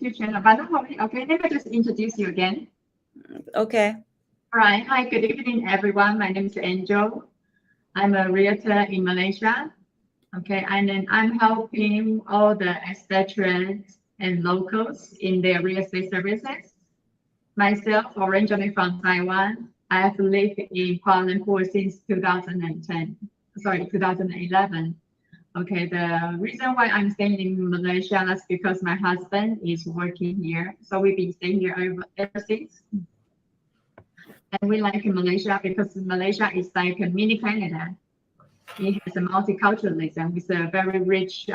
YouTube channel, but don't worry. Okay, let me just introduce you again. Okay. All right. Hi, good evening, everyone. My name is Angel. I'm a realtor in Malaysia. Okay, and then I'm helping all the expatriates and locals in their real estate services. Myself, originally from Taiwan, I have lived in Kuala Lumpur since 2011. Okay, the reason why I'm staying in Malaysia is because my husband is working here. So we've been staying here ever since. And we like Malaysia because Malaysia is like a mini Canada. It has a multiculturalism with a very rich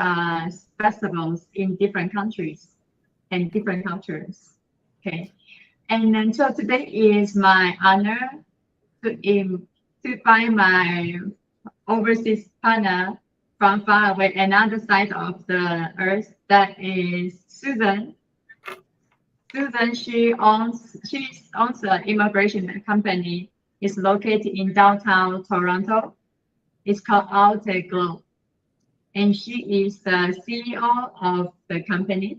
festivals in different countries and different cultures. Okay, and then so today is my honor to find my overseas partner from far away, another side of the earth. That is Susan. Susan, she owns an immigration company. It's located in downtown Toronto. It's called Altec Global, and she is the CEO of the company.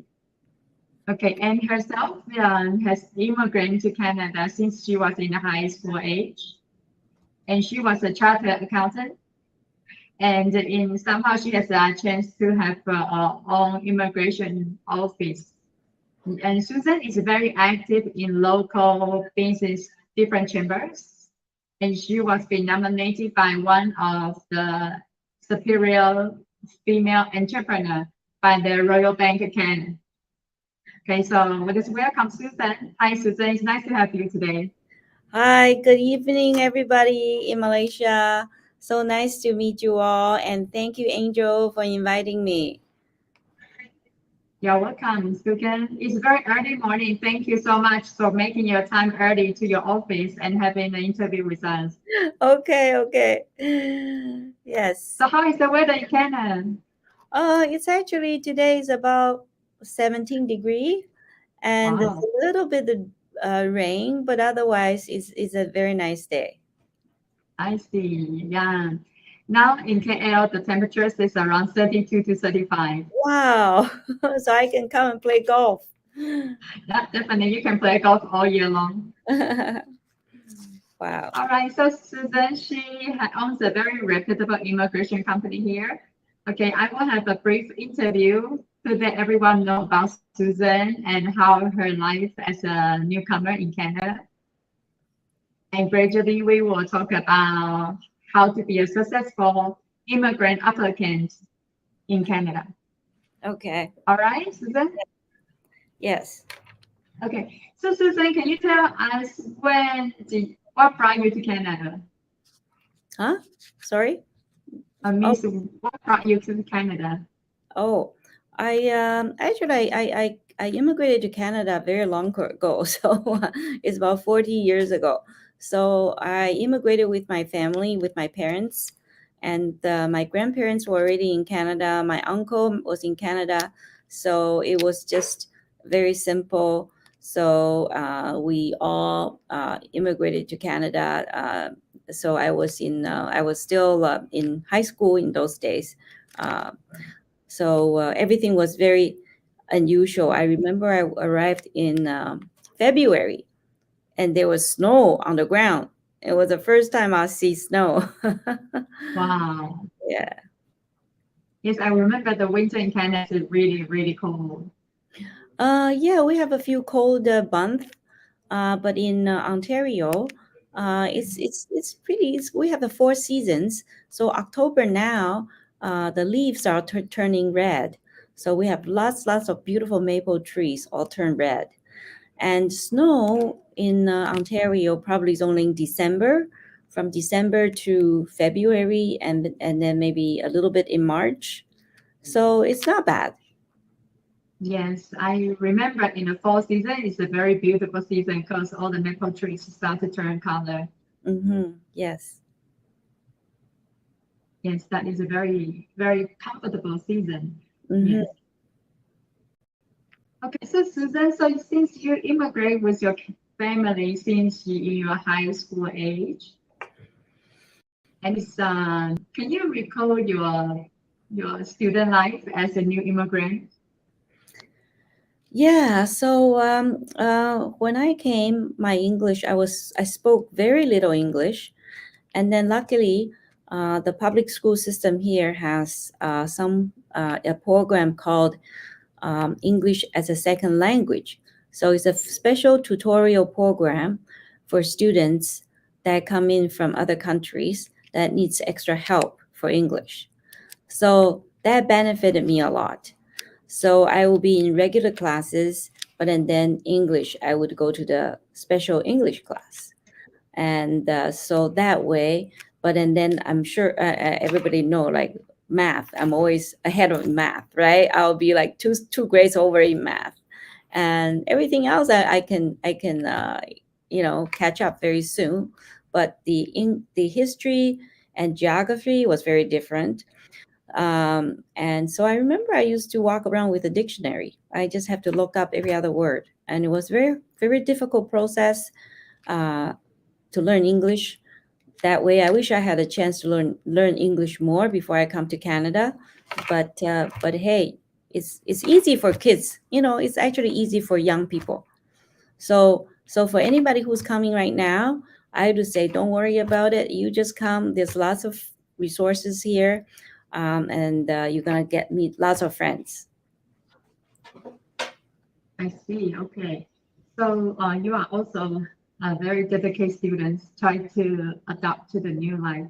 Okay, and herself has immigrated to Canada since she was in the high school age, and she was a chartered accountant. And somehow she has a chance to have her own immigration office. And Susan is very active in local business, different chambers. And she was being nominated by one of the superior female entrepreneur by the Royal Bank of Canada. Okay, so let us welcome Susan. Hi, Susan. It's nice to have you today. Hi, good evening, everybody in Malaysia. So nice to meet you all, and thank you, Angel, for inviting me. You're welcome, Susan. It's very early morning. Thank you so much for making your time early to your office and having an interview with us. Okay. Yes. So how is the weather in Canada? It's actually today is about 17 degrees, and Wow. a little bit of rain, but otherwise it's a very nice day. I see. Yeah. Now in KL, the temperatures is around 32 to 35. Wow. So I can come and play golf. Yeah, definitely. You can play golf all year long. Wow. All right. So Susan, she owns a very reputable immigration company here. Okay, I will have a brief interview to let everyone know about Susan and how her life as a newcomer in Canada. And gradually, we will talk about how to be a successful immigrant applicant in Canada. Okay. All right, Susan? Yes. Okay. So, Susan, can you tell us what brought you to Canada? Huh? Sorry? Miss, what brought you to Canada? Oh, I immigrated to Canada very long ago, so it's about 40 years ago. So I immigrated with my family, with my parents, and my grandparents were already in Canada. My uncle was in Canada, so it was just very simple. So we all immigrated to Canada. So I was still in high school in those days. So everything was very unusual. I remember I arrived in February, and there was snow on the ground. It was the first time I see snow. Wow. Yeah. Yes, I remember the winter in Canada is really, really cold. Yeah, we have a few cold months, but in Ontario, it's pretty. We have the 4 seasons. So October now, the leaves are turning red. So we have lots of beautiful maple trees all turn red, and snow in Ontario probably is only in December, from December to February, and then maybe a little bit in March. So it's not bad. Yes, I remember in the fall season, it's a very beautiful season because all the maple trees start to turn color. Yes. Yes, that is a very, very comfortable season. Mm-hmm. Yes. Okay, so Susan, so since you immigrate with your family since you are high school age, and can you recall your student life as a new immigrant? Yeah, so when I came, my English, I spoke very little English, and then luckily, the public school system here has a program called English as a second language. So it's a special tutorial program for students that come in from other countries that needs extra help for English. So that benefited me a lot. So I will be in regular classes, but and then English, I would go to the special English class. And so that way, but and then I'm sure everybody know like math. I'm always ahead of math, right? I'll be like two grades over in math, and everything else I can catch up very soon. But the history and geography was very different. And so I remember I used to walk around with a dictionary. I just have to look up every other word, and it was very very difficult process uh, to learn English that way. I wish I had a chance to learn English more before I come to Canada, but hey, it's easy for kids. It's actually easy for young people. So for anybody who's coming right now, I would say don't worry about it. You just come. There's lots of resources here, and you're gonna meet lots of friends. I see. Okay. So you are also a very dedicated students try to adapt to the new life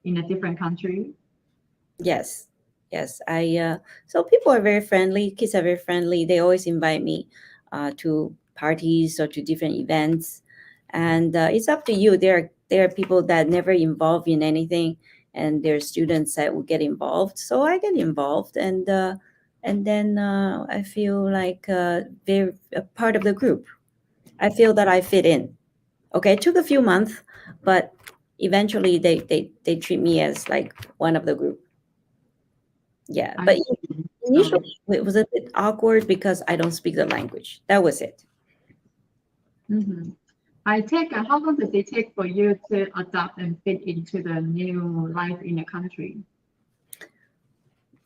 in a different country. Yes, yes. So people are very friendly. Kids are very friendly. They always invite me to parties or to different events, and it's up to you. There are people that never involved in anything, and there are students that will get involved. So I get involved, and then I feel like they're a part of the group. I feel that I fit in. Okay, it took a few months, but eventually they treat me as like one of the group. Yeah, I but see. So, initially it was a bit awkward because I don't speak the language. That was it. mhm. I take, how long does it take for you to adapt and fit into the new life in the country?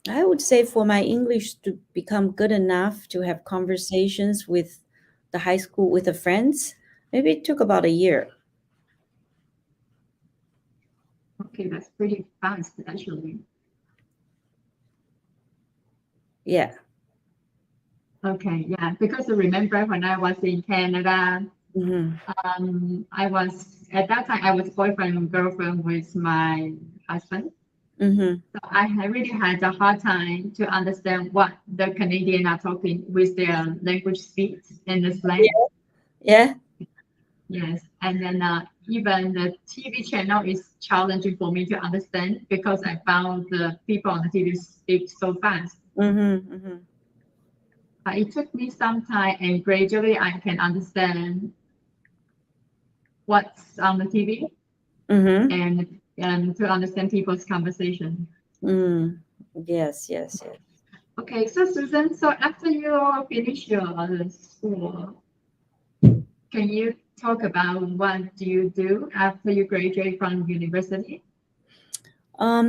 I would say for my English to become good enough to have conversations with the high school with the friends, maybe it took about a year. Okay, that's pretty fast actually. Yeah. Okay, yeah, because I remember when I was in Canada, Hmm. I was at that time I was boyfriend and girlfriend with my husband. Hmm. So really had a hard time to understand what the Canadian are talking with their language speech and the slang. Yeah. Yes, and then even the TV channel is challenging for me to understand because I found the people on the TV speak so fast. Hmm. Hmm. It took me some time, and gradually I can understand what's on the TV Hmm. and to understand people's conversation. Mm. Yes, yes, yes. Okay, so Susan, so after you finish your school, can you talk about what do you do after you graduate from university?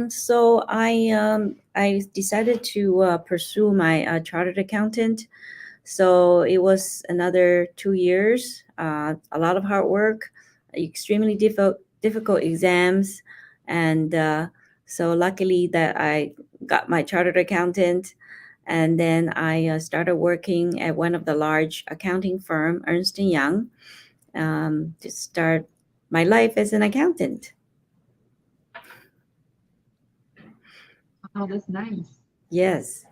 So I decided to pursue my chartered accountant. So it was another 2 years, a lot of hard work, extremely difficult exams, and so luckily that I got my chartered accountant, and then I started working at one of the large accounting firm, Ernst and Young, to start my life as an accountant. Oh, that's nice. Yes.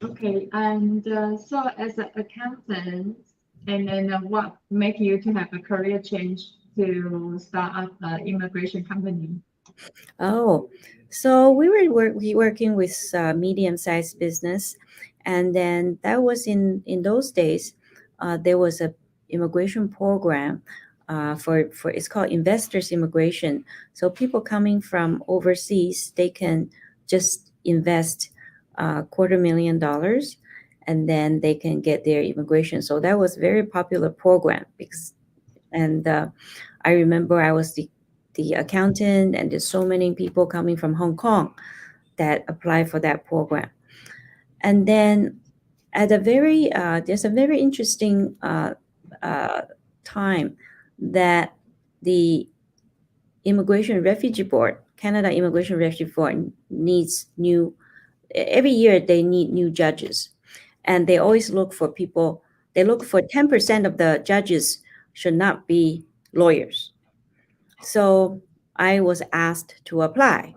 Okay, and so as an accountant, and then what make you to have a career change to start up an immigration company? Oh, so we working with medium-sized business, and then that was in those days. There was a immigration program for it's called investors immigration. So people coming from overseas, they can just invest $250,000, and then they can get their immigration. So that was very popular program because and I remember I was the accountant, and there's so many people coming from Hong Kong that apply for that program. And then at a very there's a very interesting time that the Immigration Refugee Board, Canada Immigration Refugee Board, needs new. Every year they need new judges, and they always look for people. They look for 10% of the judges should not be lawyers. So I was asked to apply,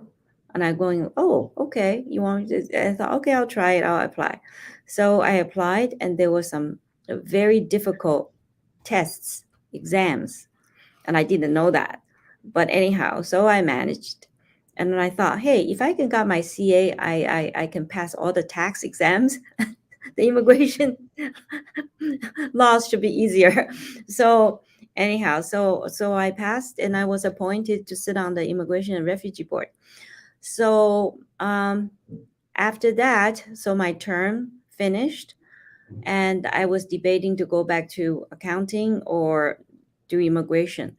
and I'm going, oh, okay. You want me to? I thought, okay, I'll try it. I'll apply. So I applied, and there were some very difficult tests, exams, and I didn't know that. But anyhow, so I managed. And then I thought, hey, if I can got my CA, I can pass all the tax exams. The immigration laws should be easier. So anyhow, so I passed, and I was appointed to sit on the Immigration and Refugee Board. So after that, so my term finished, and I was debating to go back to accounting or do immigration.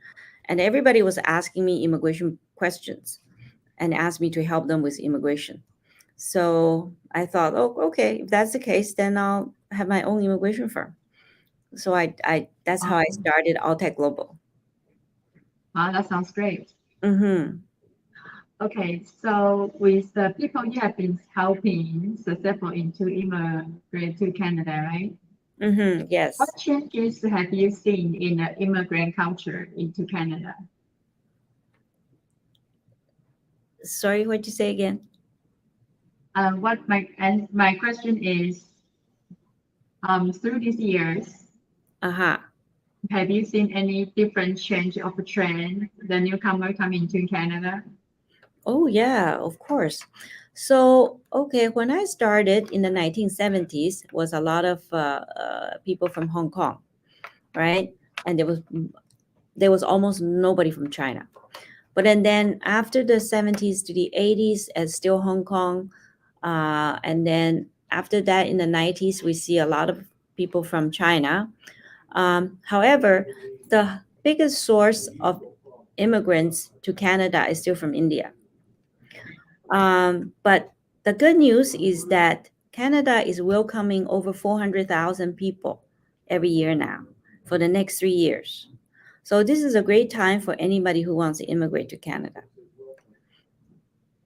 And everybody was asking me immigration questions and asked me to help them with immigration. So I thought, oh, okay, if that's the case, then I'll have my own immigration firm. So I that's how I started Altec Global. Wow, that sounds great. Mm-hmm. Okay, so with the people you have been helping successfully to immigrate to Canada, right? Mm-hmm. Yes. What changes have you seen in the immigrant culture into Canada? Sorry, what'd you say again? My question is, through these years, Uh-huh. have you seen any different change of a trend, the newcomer coming to Canada? Oh, yeah, of course. So, okay, when I started in the 1970s, was a lot of people from Hong Kong, right? And there was almost nobody from China. But then after the 70s to the 80s, it's still Hong Kong. And then after that, in the 90s, we see a lot of people from China. However, the biggest source of immigrants to Canada is still from India. But the good news is that Canada is welcoming over 400,000 people every year now for the next 3 years. So this is a great time for anybody who wants to immigrate to Canada.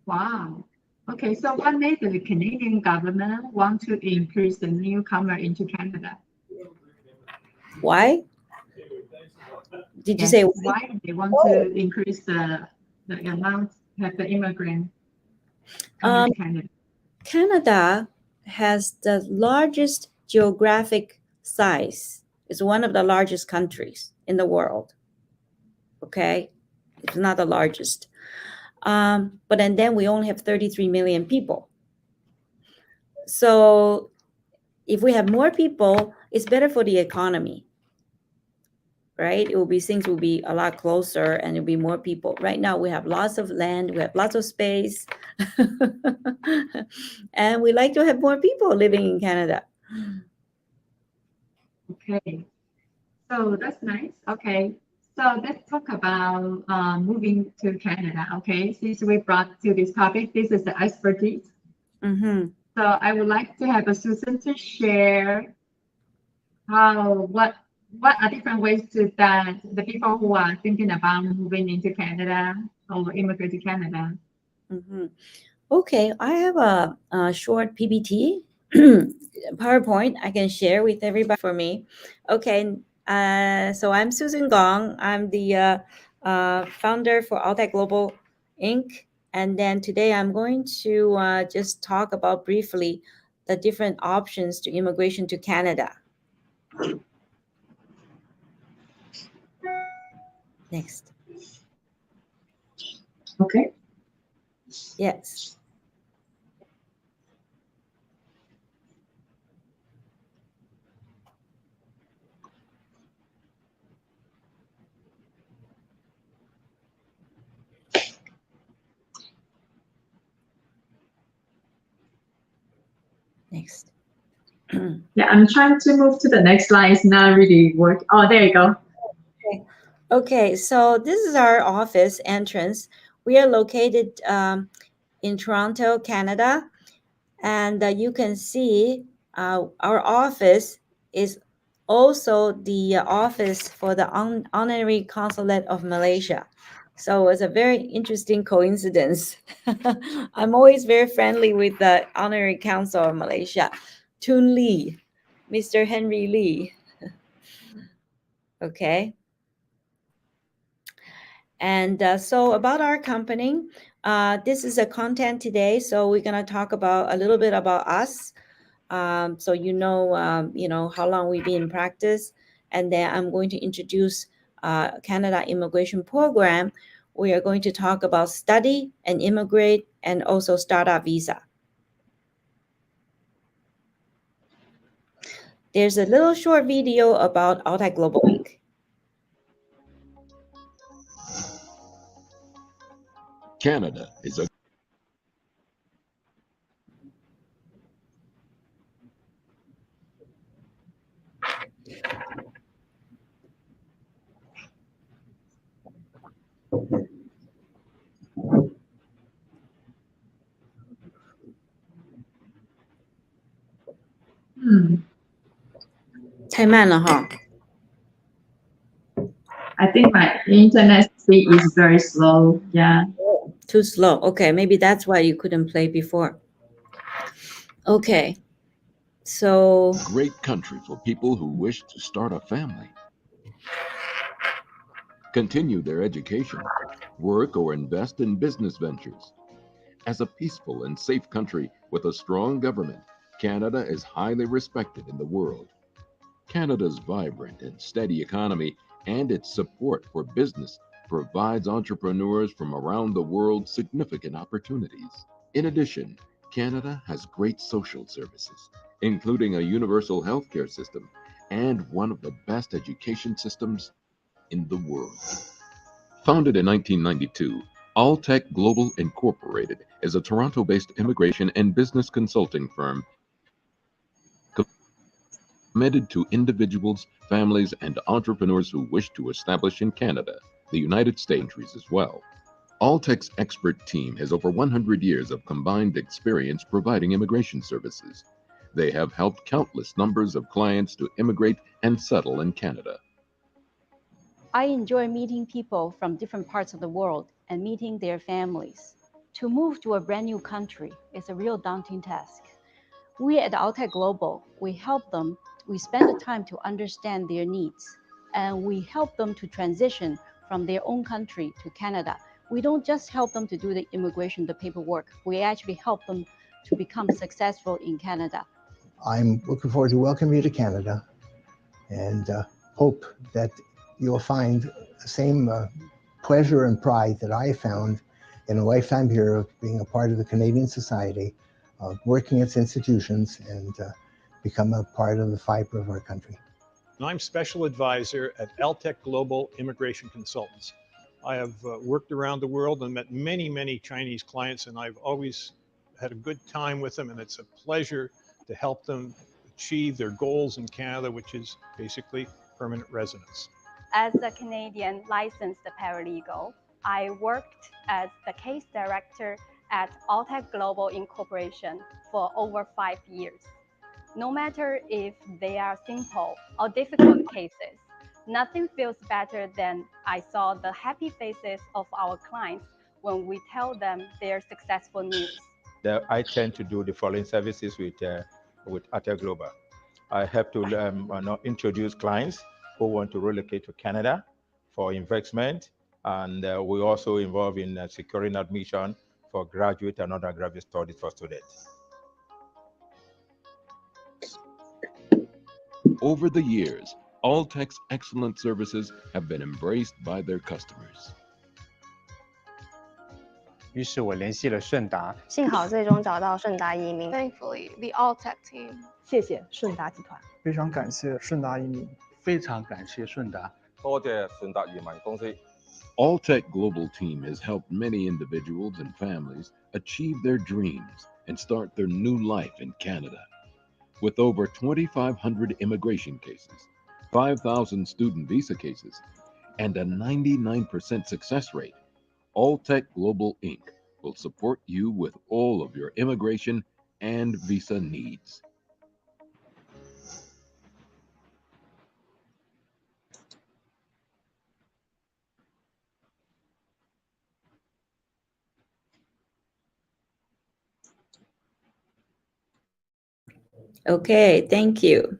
Wow. Okay, so what made the Canadian government want to increase the newcomer into Canada? Why? Did you Yes, say why they want to increase the amount of the immigrant coming to Canada? Canada has the largest geographic size. It's one of the largest countries in the world. Okay, it's not the largest. But then we only have 33 million people. So if we have more people, it's better for the economy, right? Things will be a lot closer, and it'll be more people. Right now we have lots of land, we have lots of space, and we like to have more people living in Canada. Okay, so that's nice. Okay, so let's talk about moving to Canada. Okay, since we brought to this topic, this is the expertise. Mm-hmm. So I would like to have Susan to share what are different ways that the people who are thinking about moving into Canada or immigrate to Canada. Mm-hmm. Okay, I have a short PPT PowerPoint I can share with everybody for me. Okay, so I'm Susan Gong. I'm the founder for Altec Global Inc. And then today I'm going to just talk about briefly the different options to immigration to Canada. Next. Okay. Yes. Next. Yeah, I'm trying to move to the next slide. It's not really working. Oh, there you go. Okay, so this is our office entrance. We are located in Toronto, Canada, and you can see Our office is also the office for the Honorary Consulate of Malaysia. So it's a very interesting coincidence. I'm always very friendly with the Honorary Council of Malaysia, Tun Lee, Mr. Henry Lee. Okay. And so about our company, this is a content today. So we're going to talk about a little bit about us. So you know how long we've been in practice, and then I'm going to introduce Canada Immigration Program. We are going to talk about study and immigrate, and also startup visa. There's a little short video about Altec Global Inc. Canada is a Hmm. 太慢了哈。 I think my internet speed is very slow. Yeah. Too slow. Okay, maybe that's why you couldn't play before. Okay, so great country for people who wish to start a family, continue their education, work or invest in business ventures. As a peaceful and safe country with a strong government, Canada is highly respected in the world. Canada's vibrant and steady economy and its support for business provides entrepreneurs from around the world significant opportunities. In addition, Canada has great social services, including a universal healthcare system and one of the best education systems in the world. Founded in 1992, Altec Global Incorporated is a Toronto-based immigration and business consulting firm committed to individuals, families, and entrepreneurs who wish to establish in Canada, the United States as well. Altec's expert team has over 100 years of combined experience providing immigration services. They have helped countless numbers of clients to immigrate and settle in Canada. I enjoy meeting people from different parts of the world and meeting their families. To move to a brand new country is a real daunting task. We at Altec Global, we help them. We spend the time to understand their needs, and we help them to transition from their own country to Canada. We don't just help them to do the immigration, the paperwork. We actually help them to become successful in Canada. I'm looking forward to welcoming you to Canada, and hope that you'll find the same pleasure and pride that I found in a lifetime here of being a part of the Canadian society, working its institutions, and become a part of the fiber of our country. I'm Special Advisor at Altec Global Immigration Consultants. I have worked around the world and met many, many Chinese clients, and I've always had a good time with them, and it's a pleasure to help them achieve their goals in Canada, which is basically permanent residence. As a Canadian licensed paralegal, I worked as the case director at Altec Global Incorporation for over 5 years. No matter if they are simple or difficult cases, nothing feels better than I saw the happy faces of our clients when we tell them their successful news. I tend to do the following services with Altec Global. I help to introduce clients who want to relocate to Canada for investment, and we also involve in securing admission for graduate and undergraduate studies for students. Over the years, Altec's excellent services have been embraced by their customers. 于是我联系了顺达，幸好最终找到顺达移民。Thankfully, the Altec team. 谢谢顺达集团。非常感谢顺达移民。非常感谢顺达。多谢顺达移民公司。Altec Global team has helped many individuals and families achieve their dreams and start their new life in Canada. With over 2,500 immigration cases, 5,000 student visa cases, and a 99% success rate, Altec Global Inc. will support you with all of your immigration and visa needs. Okay, thank you.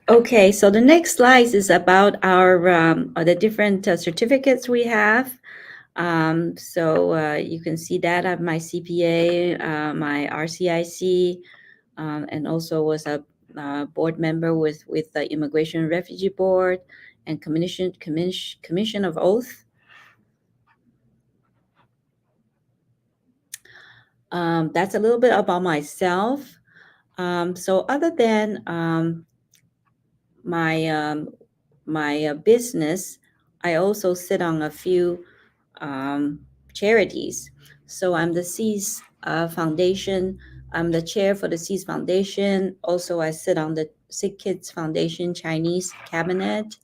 Okay, so the next slide is about our the different certificates we have. So you can see that I have my CPA, my RCIC, and also was a board member with the Immigration and Refugee Board and Commission of Oath. That's a little bit about myself. So other than my business, I also sit on a few charities. So I'm the SEAS Foundation. I'm the chair for the SEAS Foundation. Also, I sit on the Sick Kids Foundation Chinese cabinet,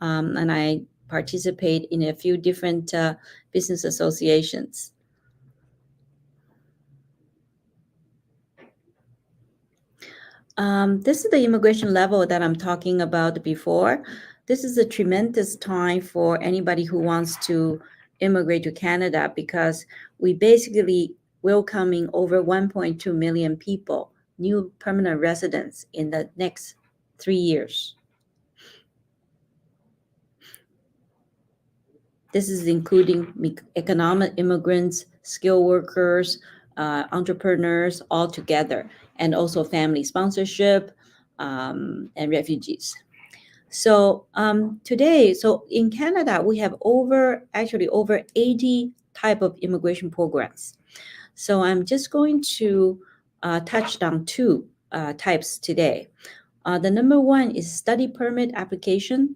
and I participate in a few different business associations. This is the immigration level that I'm talking about before. This is a tremendous time for anybody who wants to immigrate to Canada because we basically welcoming over 1.2 million people, new permanent residents in the next 3 years. This is including economic immigrants, skilled workers, entrepreneurs all together, and also family sponsorship and refugees. So today, so in Canada, we have over 80 type of immigration programs. So I'm just going to touch on two types today. The number one is study permit application.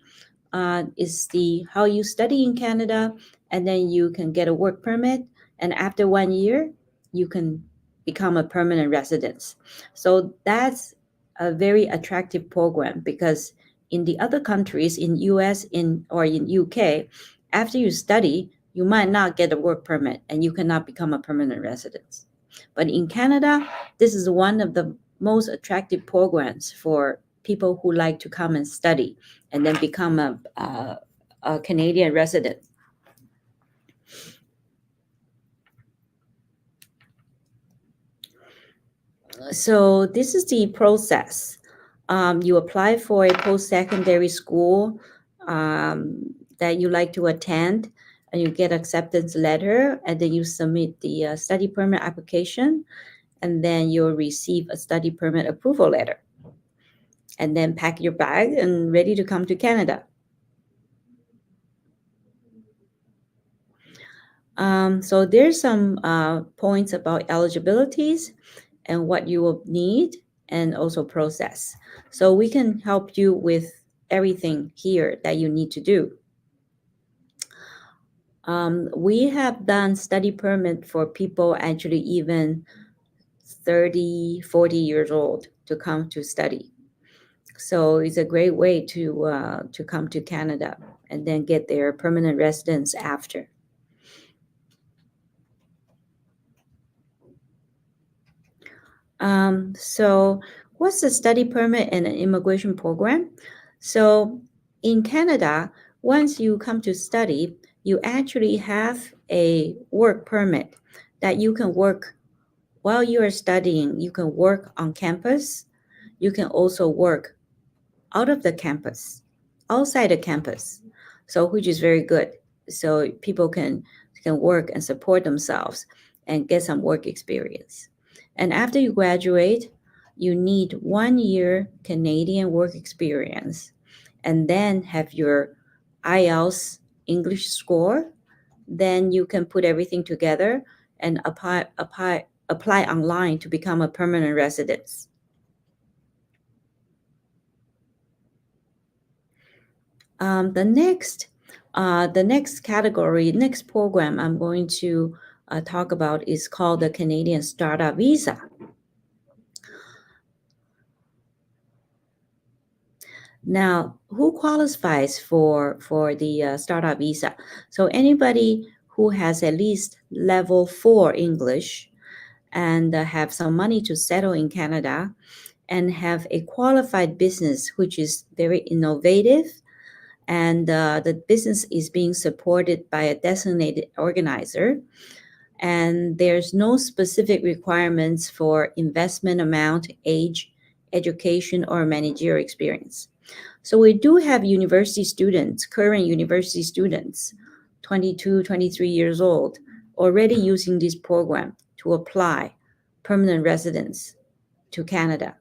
Is how you study in Canada, and then you can get a work permit, and after 1 year, you can become a permanent resident. So that's a very attractive program because in the other countries, in US or in UK, after you study, you might not get a work permit and you cannot become a permanent resident. But in Canada, this is one of the most attractive programs for people who like to come and study and then become a Canadian resident. So this is the process. You apply for a post-secondary school that you like to attend, and you get acceptance letter, and then you submit the study permit application, and then you'll receive a study permit approval letter. And then pack your bag and ready to come to Canada. So there's some points about eligibilities and what you will need and also process. So we can help you with everything here that you need to do. We have done study permit for people actually even 30, 40 years old to come to study. So it's a great way to come to Canada and then get their permanent residence after. So what's the study permit and an immigration program? So in Canada, once you come to study, you actually have a work permit that you can work while you are studying. You can work on campus. You can also work out of the campus, outside the campus, so which is very good. So people can work and support themselves and get some work experience. And after you graduate, you need 1 year Canadian work experience, and then have your IELTS English score. Then you can put everything together and apply online to become a permanent resident. The next category, next program I'm going to talk about is called the Canadian Startup Visa. Now, who qualifies for the startup visa? So anybody who has at least level 4 English and have some money to settle in Canada and have a qualified business which is very innovative, and the business is being supported by a designated organizer, and there's no specific requirements for investment amount, age, education, or managerial experience. So we do have university students, current university students, 22, 23 years old, already using this program to apply permanent residence to Canada.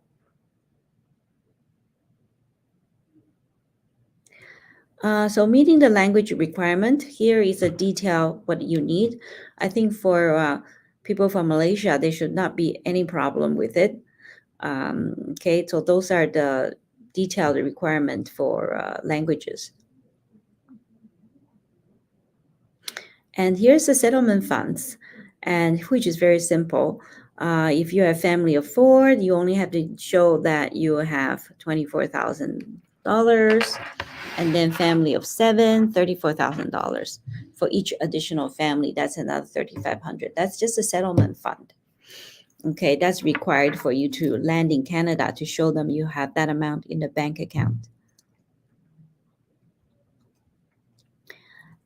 So meeting the language requirement, here is a detail what you need. I think for people from Malaysia, there should not be any problem with it. Okay, so those are the detailed requirement for languages. And here's the settlement funds, and which is very simple. If you have a family of 4, you only have to show that you have $24,000, and then family of 7, $34,000. For each additional family, that's another $3,500. That's just a settlement fund. Okay, that's required for you to land in Canada to show them you have that amount in the bank account.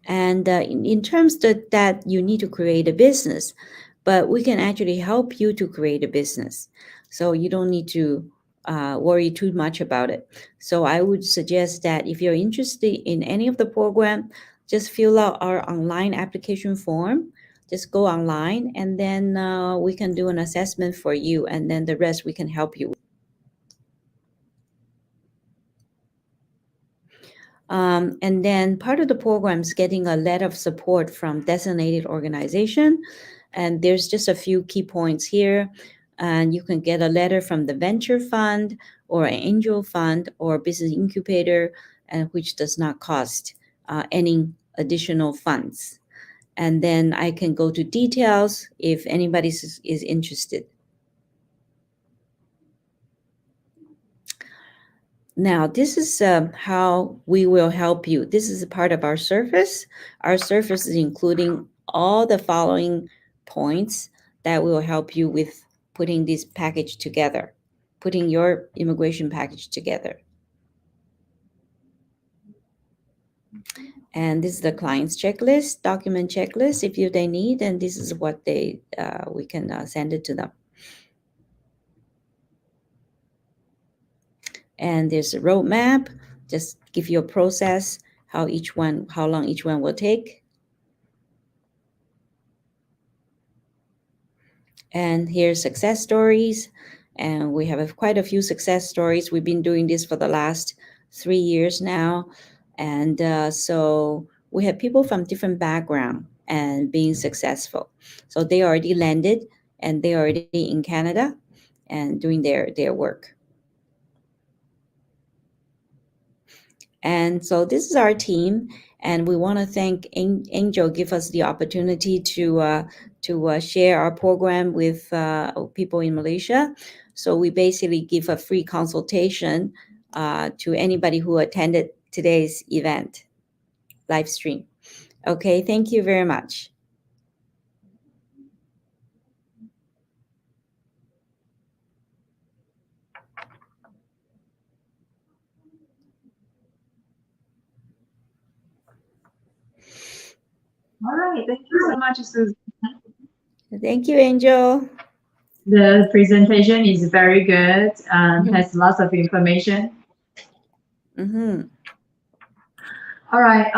And in terms that you need to create a business, but we can actually help you to create a business. So you don't need to worry too much about it. So I would suggest that if you're interested in any of the program, just fill out our online application form. Just go online, and then we can do an assessment for you, and then the rest we can help you with. And then part of the program is getting a letter of support from designated organization. And there's just a few key points here. And you can get a letter from the venture fund or an angel fund or business incubator, which does not cost any additional funds. And then I can go to details if anybody is interested. Now, this is how we will help you. This is a part of our service. Our service is including all the following points that will help you with putting this package together, putting your immigration package together. And this is the client's checklist, document checklist. If they need, and this is what we can send it to them. And there's a roadmap, just give you a process, how long each one will take. And here's success stories. And we have quite a few success stories. We've been doing this for the last 3 years now. And so we have people from different backgrounds and being successful. So they already landed and they are already in Canada and doing their work. And so this is our team, and we want to thank Angel give us the opportunity to share our program with people in Malaysia. So we basically give a free consultation to anybody who attended today's event, live stream. Okay, thank you very much. All right, thank you so much, Susan. Thank you, Angel. The presentation is very good and has lots of information. All right,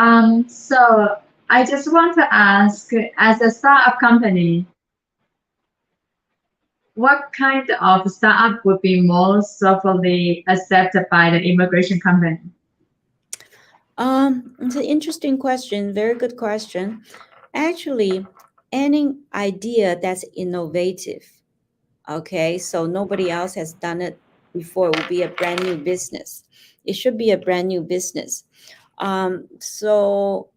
so I just want to ask, as a startup company, what kind of startup would be most successfully accepted by the immigration company? It's an interesting question. Very good question. Actually, any idea that's innovative, okay, so nobody else has done it before, will be a brand new business. It should be a brand new business. So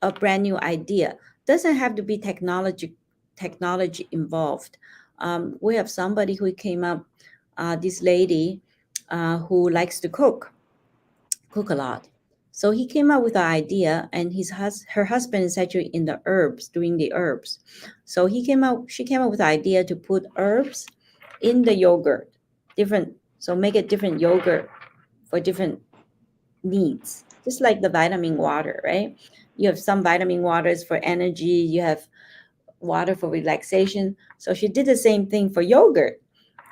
a brand new idea doesn't have to be technology involved. We have somebody who came up, this lady who likes to cook a lot. So he came up with an idea, and her husband is actually in the herbs, doing the herbs. So she came up with the idea to put herbs in the yogurt, so make it different yogurt for different needs, just like the vitamin water, right? You have some vitamin waters for energy, you have water for relaxation. So she did the same thing for yogurt,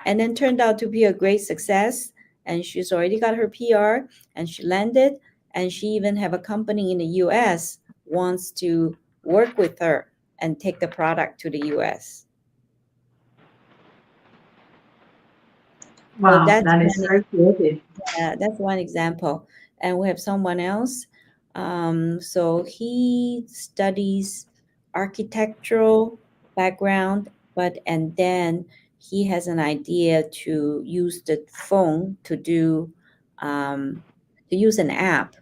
and then turned out to be a great success. And she's already got her PR, and she landed, and she even have a company in the US wants to work with her and take the product to the US. Wow, so that is very creative. Yeah, that's one example. And we have someone else. So he studies architectural background, and then he has an idea to use the phone to use an app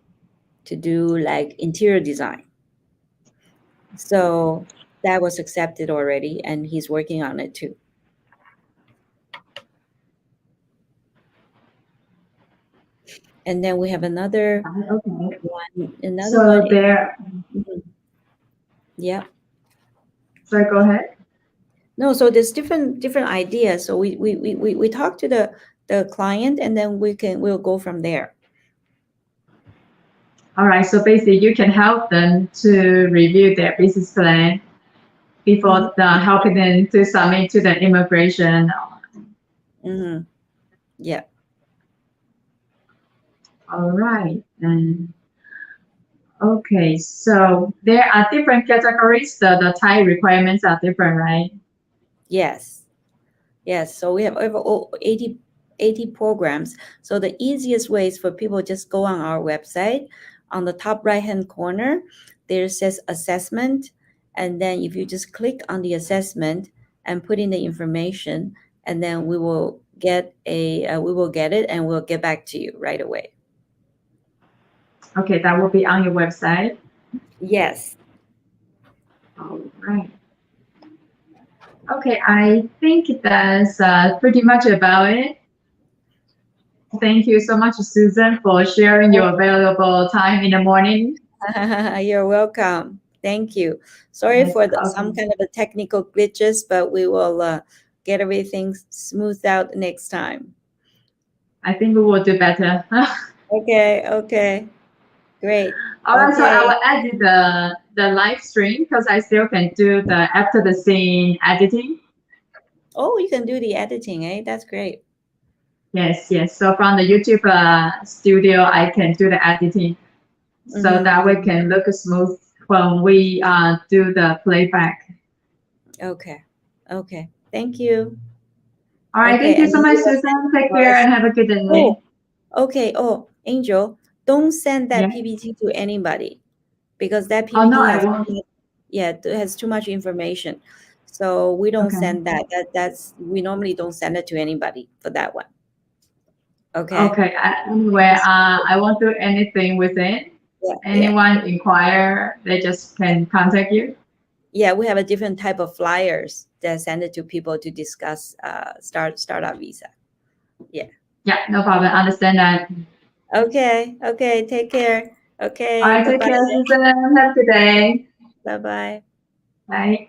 to do like interior design. So that was accepted already, and he's working on it too. And then we have another one. So there. Yeah. Sorry, go ahead. No, so there's different ideas. So we talk to the client, and then we'll go from there. All right. So basically, you can help them to review their business plan before helping them to submit to the immigration. Yeah. All right. And okay, so there are different categories. The type requirements are different, right? Yes. So we have over 80 programs. So the easiest way is for people just go on our website. On the top right-hand corner, there says assessment. And then if you just click on the assessment and put in the information, and then we will get it, and we'll get back to you right away. Okay, that will be on your website? Yes. All right. Okay, I think that's pretty much about it. Thank you so much, Susan, for sharing your valuable time in the morning. You're welcome. Thank you. Sorry for some kind of a technical glitches, but we will get everything smoothed out next time. I think we will do better. Okay. Great. All right, so I will edit the live stream because I still can do the after the scene editing. Oh, you can do the editing, eh? That's great. Yes. So from the YouTube studio, I can do the editing, so that we can look smooth when we do the playback. Okay. Thank you. All right. Thank you so much, Susan. Take care and have a good day. Okay. Oh, Angel, don't send that PPT to anybody, because that PPT has too much information. So we don't send that. We normally don't send it to anybody for that one. Okay. Anyway, I won't do anything with it. Anyone inquire, they just can contact you. Yeah, we have a different type of flyers that send it to people to discuss startup visa. Yeah, no problem. Understand that. Okay. Take care. Okay. All right, take care, Susan. Have a good day. Bye-bye. Bye.